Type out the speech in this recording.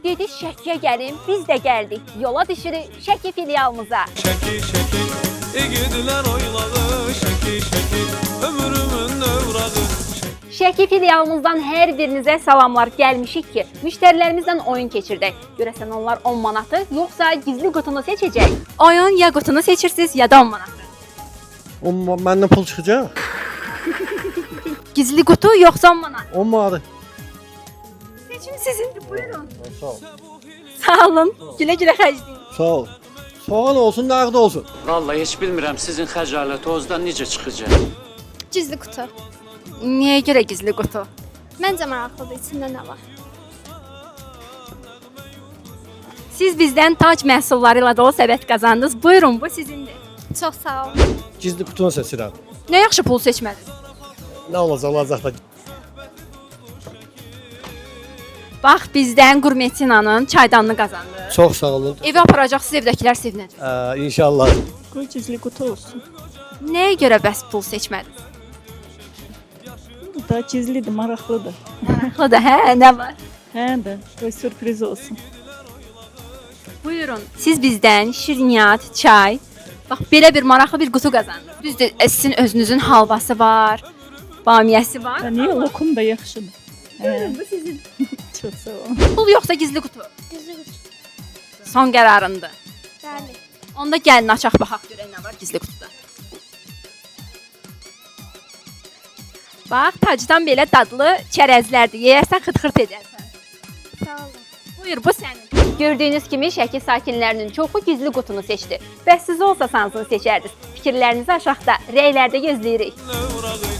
Dedi Şəkiyə gəlin, biz də gəldik. Yola düşürük Şəki filialımıza. Şəki, şəki, igidlər oynadı. Şəki, şəki, ömrümün övrağı. Şəki filialımızdan hər birinizə salamlar. Gəlmişik ki, müştərilərimizlə oyun keçirdək. Görəsən onlar 10 manatı, yoxsa gizli qutunu seçəcək? Oyun ya qutunu seçirsiniz, ya da 10 manatı. Məndən pul çıxacaq? Gizli qutu yoxsa 10 manat? 10 manat. Seçim sizindir, buyurun. Sağ ol. Sağ olun, gülə-gülə xərcləyin. Sağ ol. Soğan olsun, nəğd olsun. Vallahi heç bilmirəm sizin xəcalət ozdan necə çıxacaq. Gizli qutu. Niyə görə gizli qutu? Məncə maraqlıdır, içində nə var? Siz bizdən tac məhsulları ilə dolu səbət qazandınız. Buyurun, bu sizindir. Çox sağ olun. Gizli qutunu seçirəm. Nə yaxşı pul seçmədiniz. Nə olacaq da. Bax, bizdən Qurmetinanın çaydanını qazandı. Çox sağ olun. Evə aparacaqsınız, evdəkilər sevinəcək. İnşallah. Qoy gizli qutu olsun. Nəyə görə bəs pul seçmədiniz? Bu da gizlidir, maraqlıdır. Maraqlıdır, hə? Nə var? Hə də, qoy sürpriz olsun. Buyurun, siz bizdən şirniyyat, çay, bax belə bir maraqlı bir qutu qazandınız. Düzdür, sizin özünüzün halvası var, bamiyəsi var. Niyə lokum da yaxşıdır. Hə, Bu sizin. çox sağ ol. Pul yoxsa gizli qutu? Gizli qutu. Son qərarındır. Bəli. Onda gəlin açaq baxaq görək nə var gizli qutuda. Bax, tacdan belə dadlı çərəzlərdir. Yeyərsən xırt-xırt edərsən. Sağ olun. Buyur, bu sənin. Gördüyünüz kimi Şəki sakinlərinin çoxu gizli qutunu seçdi. Bəs siz olsasanız seçərdiniz. Fikirlərinizi aşağıda, rəylərdə gözləyirik. Övrağı.